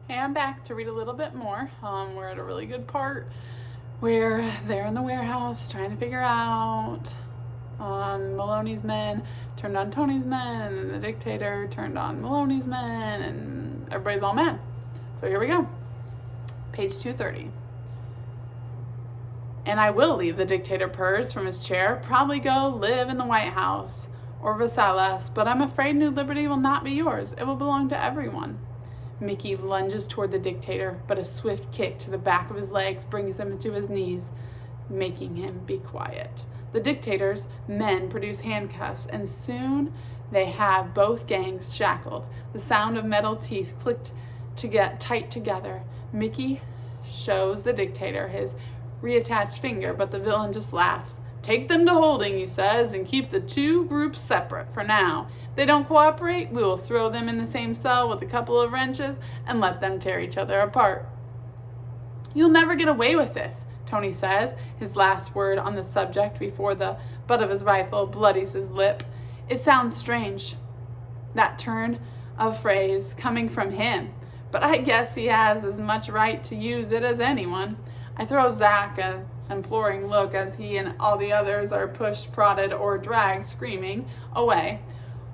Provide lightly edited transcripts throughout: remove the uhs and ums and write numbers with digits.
Hey, I'm back to read a little bit more. We're at a really good part where they're in the warehouse trying to figure out Maloney's men turned on Tony's men, and then the dictator turned on Maloney's men, and everybody's all mad. So here we go. Page 230. And I will leave, the dictator purrs from his chair, probably go live in the White House or Versailles, but I'm afraid New Liberty will not be yours. It will belong to everyone. Mickey lunges toward the dictator, but a swift kick to the back of his legs brings him to his knees, making him be quiet. The dictator's men produce handcuffs, and soon they have both gangs shackled. The sound of metal teeth clicked to get tight together. Mickey shows the dictator his reattached finger, but the villain just laughs. Take them to holding, he says, and keep the two groups separate for now. If they don't cooperate, we will throw them in the same cell with a couple of wrenches and let them tear each other apart. You'll never get away with this, Tony says, his last word on the subject before the butt of his rifle bloodies his lip. It sounds strange, that turn of phrase coming from him, but I guess he has as much right to use it as anyone. I throw Zach an imploring look as he and all the others are pushed, prodded, or dragged, screaming, away.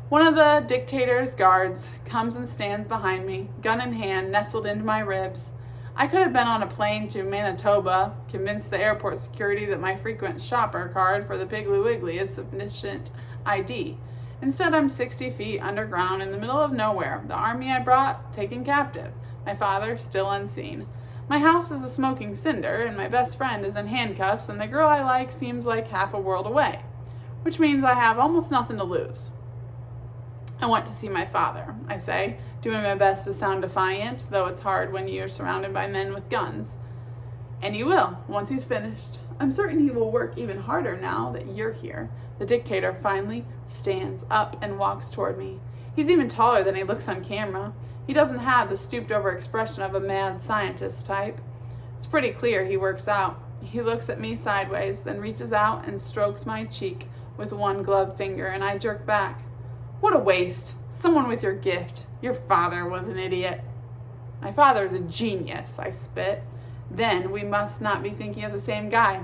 One of the dictator's guards comes and stands behind me, gun in hand, nestled into my ribs. I could have been on a plane to Manitoba, convinced the airport security that my frequent shopper card for the Piggly Wiggly is sufficient ID. Instead, I'm 60 feet underground in the middle of nowhere, the army I brought taken captive, my father still unseen. My house is a smoking cinder, and my best friend is in handcuffs, and the girl I like seems like half a world away, which means I have almost nothing to lose. I want to see my father, I say, doing my best to sound defiant, though it's hard when you're surrounded by men with guns. And you will, once he's finished. I'm certain he will work even harder now that you're here. The dictator finally stands up and walks toward me. He's even taller than he looks on camera. He doesn't have the stooped-over expression of a mad scientist type. It's pretty clear he works out. He looks at me sideways, then reaches out and strokes my cheek with one gloved finger, and I jerk back. What a waste. Someone with your gift. Your father was an idiot. My father is a genius, I spit. Then we must not be thinking of the same guy.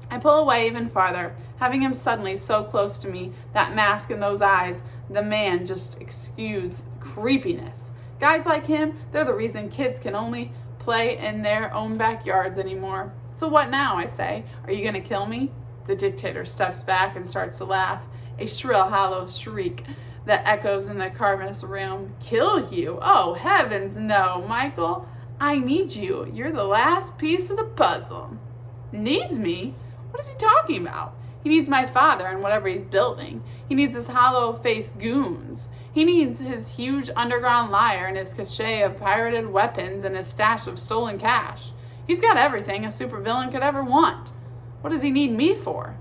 I pull away even farther, having him suddenly so close to me, that mask in those eyes, the man just exudes creepiness. Guys like him, they're the reason kids can only play in their own backyards anymore. So what now, I say? Are you going to kill me? The dictator steps back and starts to laugh, a shrill, hollow shriek that echoes in the cavernous room. Kill you? Oh, heavens, no, Michael. I need you. You're the last piece of the puzzle. Needs me? What is he talking about? He needs my father and whatever he's building. He needs his hollow-faced goons. He needs his huge underground liar and his cache of pirated weapons and his stash of stolen cash. He's got everything a supervillain could ever want. What does he need me for?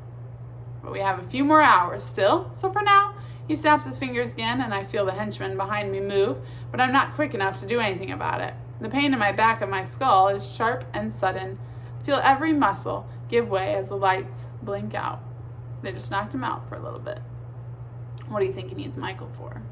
But we have a few more hours still, so for now, he snaps his fingers again, and I feel the henchman behind me move, but I'm not quick enough to do anything about it. The pain in my back of my skull is sharp and sudden. I feel every muscle give way as the lights blink out. They just knocked him out for a little bit. What do you think he needs Michael for?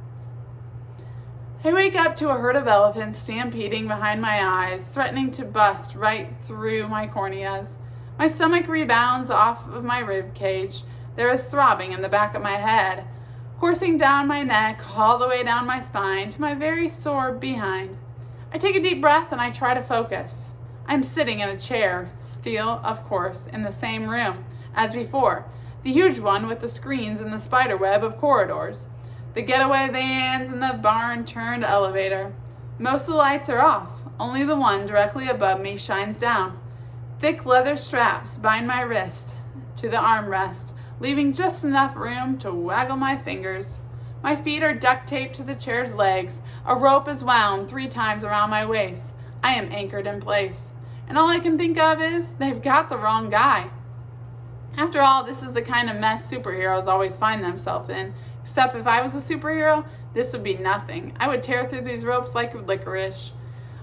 I wake up to a herd of elephants stampeding behind my eyes, threatening to bust right through my corneas. My stomach rebounds off of my rib cage. There is throbbing in the back of my head, coursing down my neck, all the way down my spine, to my very sore behind. I take a deep breath and I try to focus. I'm sitting in a chair, still, of course, in the same room as before, the huge one with the screens and the spider web of corridors, the getaway vans and the barn-turned elevator. Most of the lights are off. Only the one directly above me shines down. Thick leather straps bind my wrist to the armrest, leaving just enough room to waggle my fingers. My feet are duct taped to the chair's legs. A rope is wound 3 times around my waist. I am anchored in place. And all I can think of is, they've got the wrong guy. After all, this is the kind of mess superheroes always find themselves in. Except if I was a superhero, this would be nothing. I would tear through these ropes like licorice.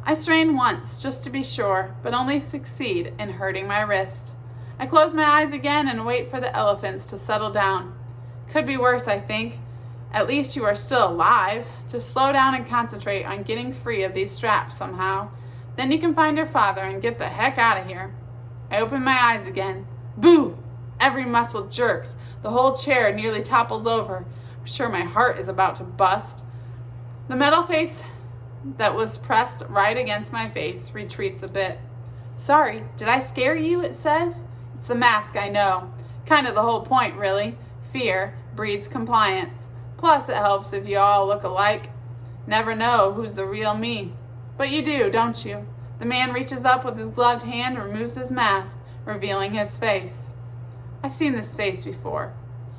I strain once, just to be sure, but only succeed in hurting my wrist. I close my eyes again and wait for the elephants to settle down. Could be worse, I think. At least you are still alive. Just slow down and concentrate on getting free of these straps somehow. Then you can find your father and get the heck out of here. I open my eyes again. Boo! Every muscle jerks. The whole chair nearly topples over. I'm sure my heart is about to bust. The metal face that was pressed right against my face retreats a bit. Sorry, did I scare you, it says? It's the mask, I know. Kind of the whole point, really. Fear breeds compliance. Plus, it helps if you all look alike. Never know who's the real me. But you do, don't you? The man reaches up with his gloved hand and removes his mask, revealing his face. I've seen this face before.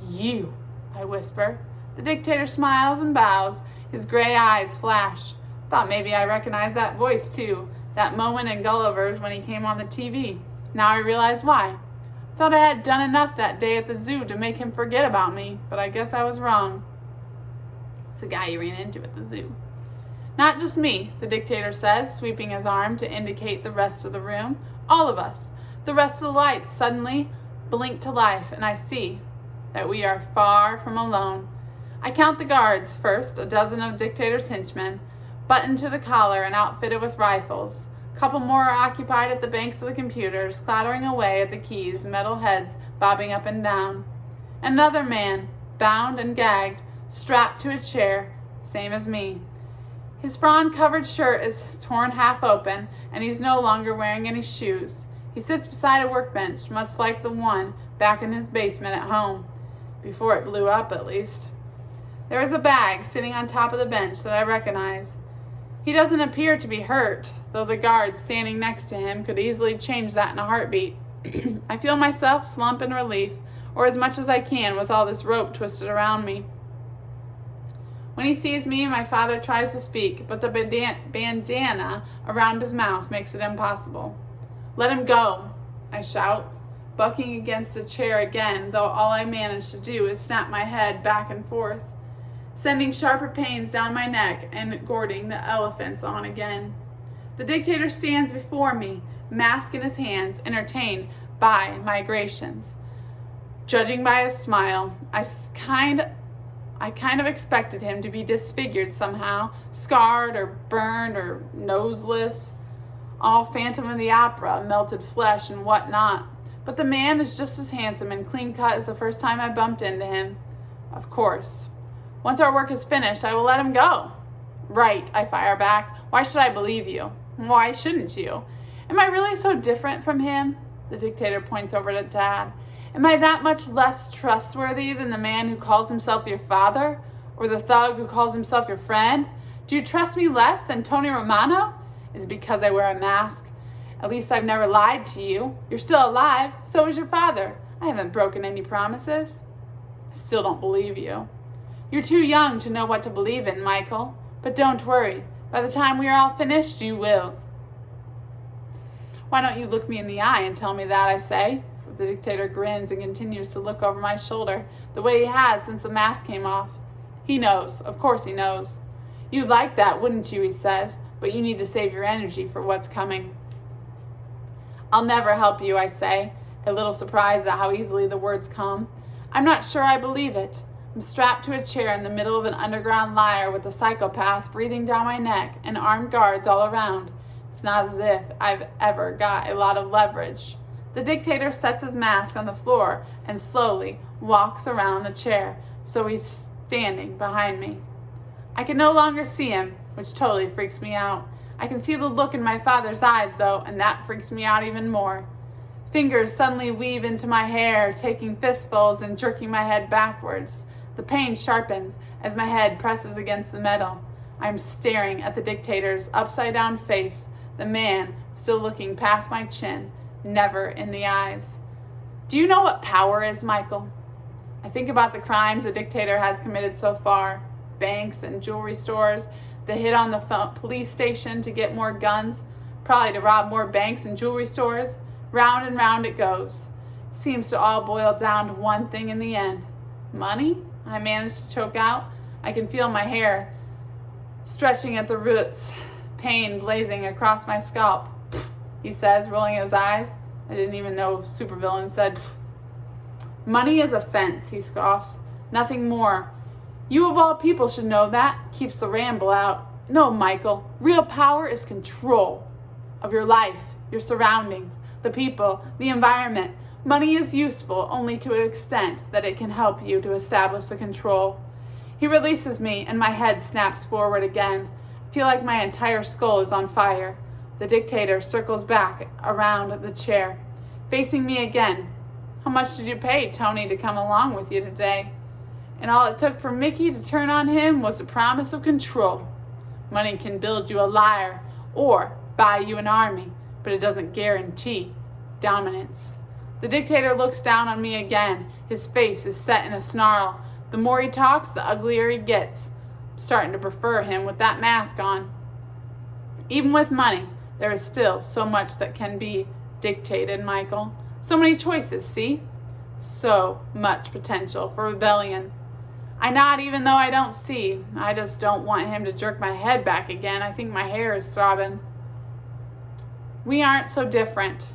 You, I whisper. The dictator smiles and bows. His gray eyes flash. Thought maybe I recognized that voice, too. That moment in Gulliver's when he came on the TV. Now I realize why. Thought I had done enough that day at the zoo to make him forget about me, but I guess I was wrong. It's the guy you ran into at the zoo. Not just me, the dictator says, sweeping his arm to indicate the rest of the room. All of us. The rest of the lights suddenly blink to life, and I see that we are far from alone. I count the guards. First, a dozen of dictator's henchmen, buttoned to the collar and outfitted with rifles. A couple more are occupied at the banks of the computers, clattering away at the keys, metal heads bobbing up and down. Another man, bound and gagged, strapped to a chair, same as me. His frond-covered shirt is torn half open, and he's no longer wearing any shoes. He sits beside a workbench, much like the one back in his basement at home. Before it blew up, at least. There is a bag sitting on top of the bench that I recognize. He doesn't appear to be hurt, though the guard standing next to him could easily change that in a heartbeat. I feel myself slump in relief, or as much as I can with all this rope twisted around me. When he sees me, my father tries to speak, but the bandana around his mouth makes it impossible. Let him go, I shout, bucking against the chair again, though all I manage to do is snap my head back and forth, sending sharper pains down my neck and goring the elephants on again. The dictator stands before me, mask in his hands, entertained by my aggressions. Judging by his smile, I kind of expected him to be disfigured somehow, scarred or burned or noseless, all Phantom of the Opera, melted flesh and whatnot. But the man is just as handsome and clean-cut as the first time I bumped into him. Of course. Once our work is finished, I will let him go. Right, I fire back. Why should I believe you? Why shouldn't you? Am I really so different from him? The dictator points over to Dad. Am I that much less trustworthy than the man who calls himself your father? Or the thug who calls himself your friend? Do you trust me less than Tony Romano? Is it because I wear a mask? At least I've never lied to you. You're still alive. So is your father. I haven't broken any promises. I still don't believe you. You're too young to know what to believe in, Michael. But don't worry. By the time we are all finished, you will. Why don't you look me in the eye and tell me that, I say? The dictator grins and continues to look over my shoulder, the way he has since the mask came off. He knows. Of course he knows. You'd like that, wouldn't you, he says, but you need to save your energy for what's coming. I'll never help you, I say, a little surprised at how easily the words come. I'm not sure I believe it. I'm strapped to a chair in the middle of an underground lair with a psychopath breathing down my neck and armed guards all around. It's not as if I've ever got a lot of leverage. The dictator sets his mask on the floor and slowly walks around the chair, so he's standing behind me. I can no longer see him, which totally freaks me out. I can see the look in my father's eyes, though, and that freaks me out even more. Fingers suddenly weave into my hair, taking fistfuls and jerking my head backwards. The pain sharpens as my head presses against the metal. I'm staring at the dictator's upside-down face, the man still looking past my chin, never in the eyes. Do you know what power is, Michael? I think about the crimes the dictator has committed so far. Banks and jewelry stores, the hit on the police station to get more guns, probably to rob more banks and jewelry stores. Round and round it goes. It seems to all boil down to one thing in the end. Money? I manage to choke out. I can feel my hair stretching at the roots, pain blazing across my scalp. Pfft, he says, rolling his eyes. I didn't even know supervillain said pfft. Money is a fence, he scoffs. Nothing more. You of all people should know that. Keeps the ramble out. No, Michael. Real power is control of your life, your surroundings, the people, the environment. Money is useful only to an extent that it can help you to establish the control. He releases me and my head snaps forward again. I feel like my entire skull is on fire. The dictator circles back around the chair, facing me again. How much did you pay Tony to come along with you today? And all it took for Mickey to turn on him was the promise of control. Money can build you a liar or buy you an army, but it doesn't guarantee dominance. The dictator looks down on me again. His face is set in a snarl. The more he talks, the uglier he gets. I'm starting to prefer him with that mask on. Even with money, there is still so much that can be dictated, Michael. So many choices, see? So much potential for rebellion. I nod even though I don't see. I just don't want him to jerk my head back again. I think my hair is throbbing. We aren't so different,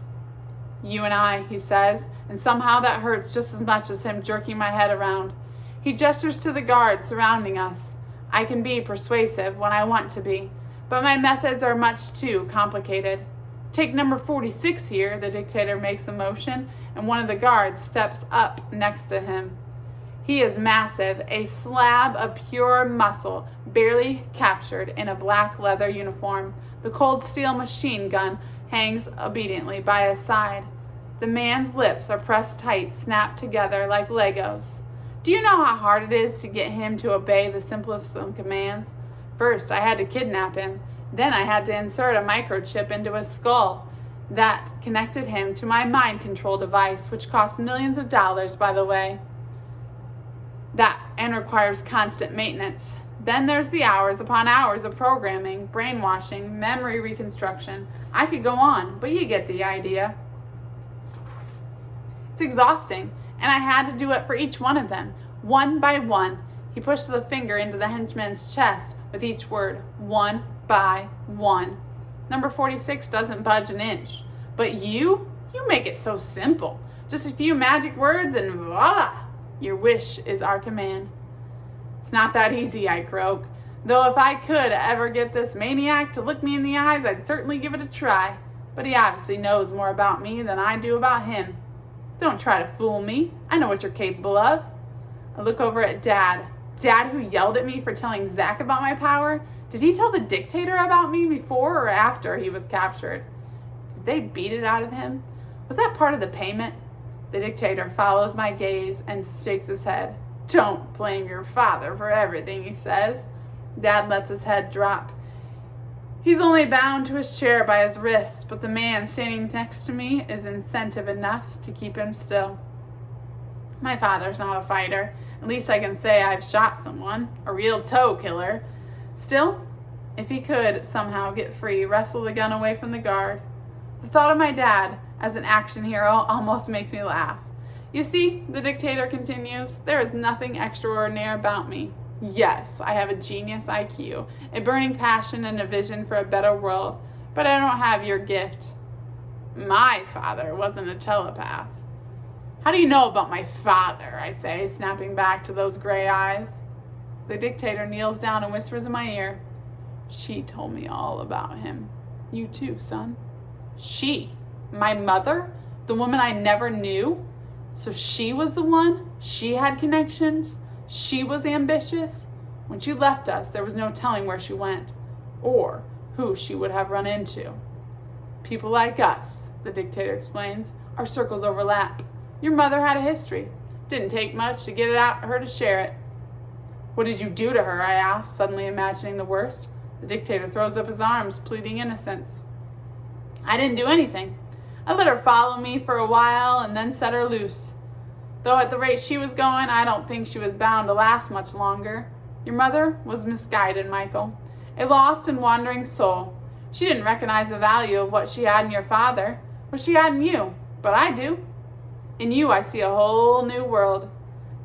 you and I, he says, and somehow that hurts just as much as him jerking my head around. He gestures to the guards surrounding us. I can be persuasive when I want to be, but my methods are much too complicated. Take number 46 here, the dictator makes a motion, and one of the guards steps up next to him. He is massive, a slab of pure muscle, barely captured in a black leather uniform. The cold steel machine gun hangs obediently by his side. The man's lips are pressed tight, snapped together like Legos. Do you know how hard it is to get him to obey the simplest of commands? First, I had to kidnap him. Then I had to insert a microchip into his skull. That connected him to my mind control device, which cost millions of dollars, by the way. That and requires constant maintenance. Then there's the hours upon hours of programming, brainwashing, memory reconstruction. I could go on, but you get the idea. It's exhausting, and I had to do it for each one of them, one by one. He pushes a finger into the henchman's chest with each word, one by one. Number 46 doesn't budge an inch. But you make it so simple. Just a few magic words and voila! Your wish is our command. It's not that easy, I croak. Though if I could ever get this maniac to look me in the eyes, I'd certainly give it a try. But he obviously knows more about me than I do about him. Don't try to fool me. I know what you're capable of. I look over at Dad. Dad, who yelled at me for telling Zach about my power? Did he tell the dictator about me before or after he was captured? Did they beat it out of him? Was that part of the payment? The dictator follows my gaze and shakes his head. Don't blame your father for everything, he says. Dad lets his head drop. He's only bound to his chair by his wrists, but the man standing next to me is incentive enough to keep him still. My father's not a fighter. At least I can say I've shot someone, a real toe killer. Still, if he could somehow get free, wrestle the gun away from the guard. The thought of my dad as an action hero almost makes me laugh. You see, the dictator continues, there is nothing extraordinary about me. Yes, I have a genius IQ, a burning passion and a vision for a better world, but I don't have your gift. My father wasn't a telepath. How do you know about my father, I say, snapping back to those gray eyes. The dictator kneels down and whispers in my ear, she told me all about him. You too, son. She? My mother? The woman I never knew? So she was the one? She had connections? She was ambitious? When she left us, there was no telling where she went or who she would have run into. People like us, the dictator explains, our circles overlap. Your mother had a history. Didn't take much to get it out her to share it. What did you do to her? I asked, suddenly imagining the worst. The dictator throws up his arms, pleading innocence. I didn't do anything. I let her follow me for a while and then set her loose. Though at the rate she was going, I don't think she was bound to last much longer. Your mother was misguided, Michael. A lost and wandering soul. She didn't recognize the value of what she had in your father, what she had in you, but I do. In you, I see a whole new world.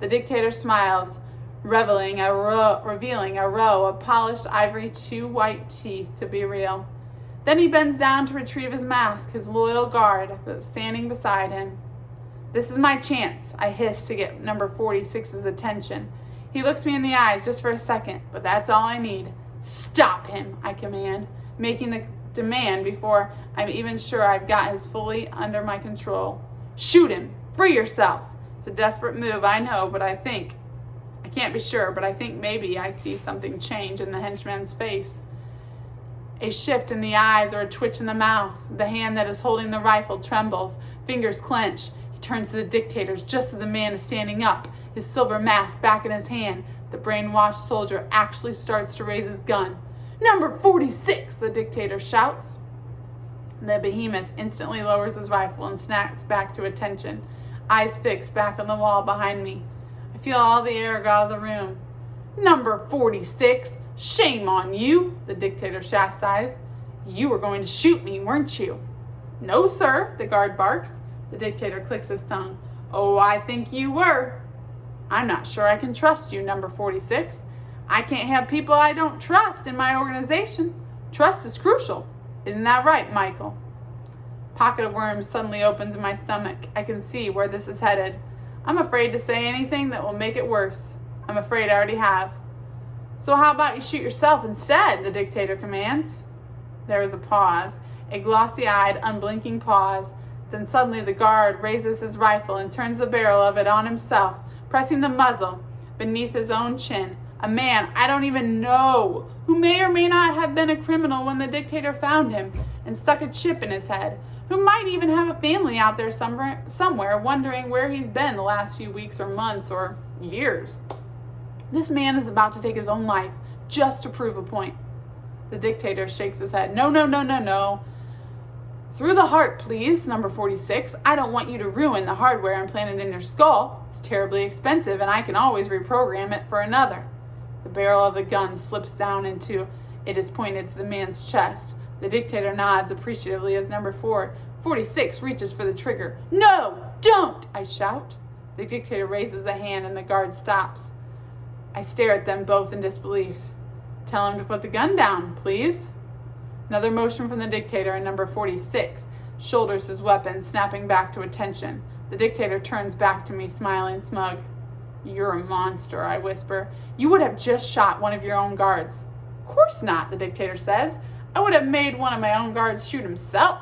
The dictator smiles, revealing a row of polished ivory, too white teeth to be real. Then he bends down to retrieve his mask, his loyal guard standing beside him. This is my chance, I hiss to get number 46's attention. He looks me in the eyes just for a second, but that's all I need. Stop him, I command, making the demand before I'm even sure I've got his fully under my control. Shoot him! Free yourself! It's a desperate move, I know, but I can't be sure, but I think maybe I see something change in the henchman's face. A shift in the eyes or a twitch in the mouth. The hand that is holding the rifle trembles. Fingers clench. He turns to the dictators just as the man is standing up, his silver mask back in his hand. The brainwashed soldier actually starts to raise his gun. Number 46, the dictator shouts. The behemoth instantly lowers his rifle and snaps back to attention, eyes fixed back on the wall behind me. I feel all the air go out of the room. Number 46, shame on you, the dictator chastised. You were going to shoot me, weren't you? No, sir, the guard barks. The dictator clicks his tongue. Oh, I think you were. I'm not sure I can trust you, number 46. I can't have people I don't trust in my organization. Trust is crucial. Isn't that right, Michael? Pocket of worms suddenly opens in my stomach. I can see where this is headed. I'm afraid to say anything that will make it worse. I'm afraid I already have. So how about you shoot yourself instead, the dictator commands. There is a pause, a glossy-eyed, unblinking pause. Then suddenly the guard raises his rifle and turns the barrel of it on himself, pressing the muzzle beneath his own chin. A man I don't even know, who may or may not have been a criminal when the dictator found him and stuck a chip in his head, who might even have a family out there somewhere wondering where he's been the last few weeks or months or years. This man is about to take his own life just to prove a point. The dictator shakes his head. No. Through the heart, please, number 46. I don't want you to ruin the hardware implanted in your skull. It's terribly expensive, and I can always reprogram it for another. The barrel of the gun slips down into it is pointed to the man's chest. The dictator nods appreciatively as number 46 reaches for the trigger. No, don't, I shout. The dictator raises a hand and the guard stops. I stare at them both in disbelief. Tell him to put the gun down, please. Another motion from the dictator, and number 46 shoulders his weapon, snapping back to attention. The dictator turns back to me, smiling smug. You're a monster, I whisper. You would have just shot one of your own guards. Of course not, the dictator says. I would have made one of my own guards shoot himself.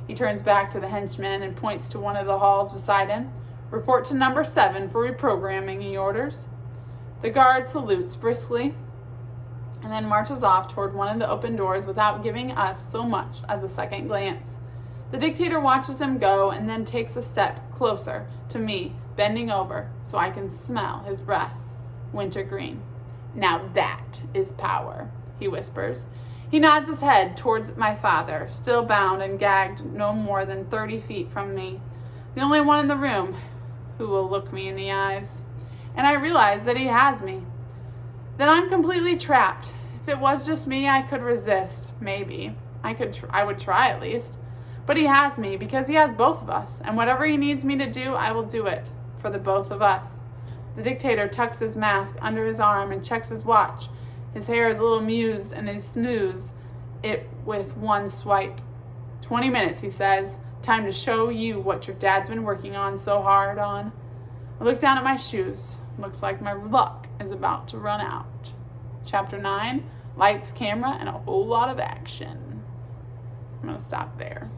He turns back to the henchman and points to one of the halls beside him. Report to number 7 for reprogramming, he orders. The guard salutes briskly and then marches off toward one of the open doors without giving us so much as a second glance. The dictator watches him go and then takes a step closer to me, bending over so I can smell his breath. Wintergreen. Now that is power, he whispers. He nods his head towards my father, still bound and gagged no more than 30 feet from me, the only one in the room who will look me in the eyes. And I realize that he has me. Then I'm completely trapped. If it was just me, I could resist. Maybe. I would try at least. But he has me because he has both of us. And whatever he needs me to do, I will do it for the both of us. The dictator tucks his mask under his arm and checks his watch. His hair is a little mused and he smooths it with one swipe. 20 minutes, he says. Time to show you what your dad's been working on so hard on. I look down at my shoes. Looks like my luck is about to run out. Chapter 9, lights, camera, and a whole lot of action. I'm going to stop there.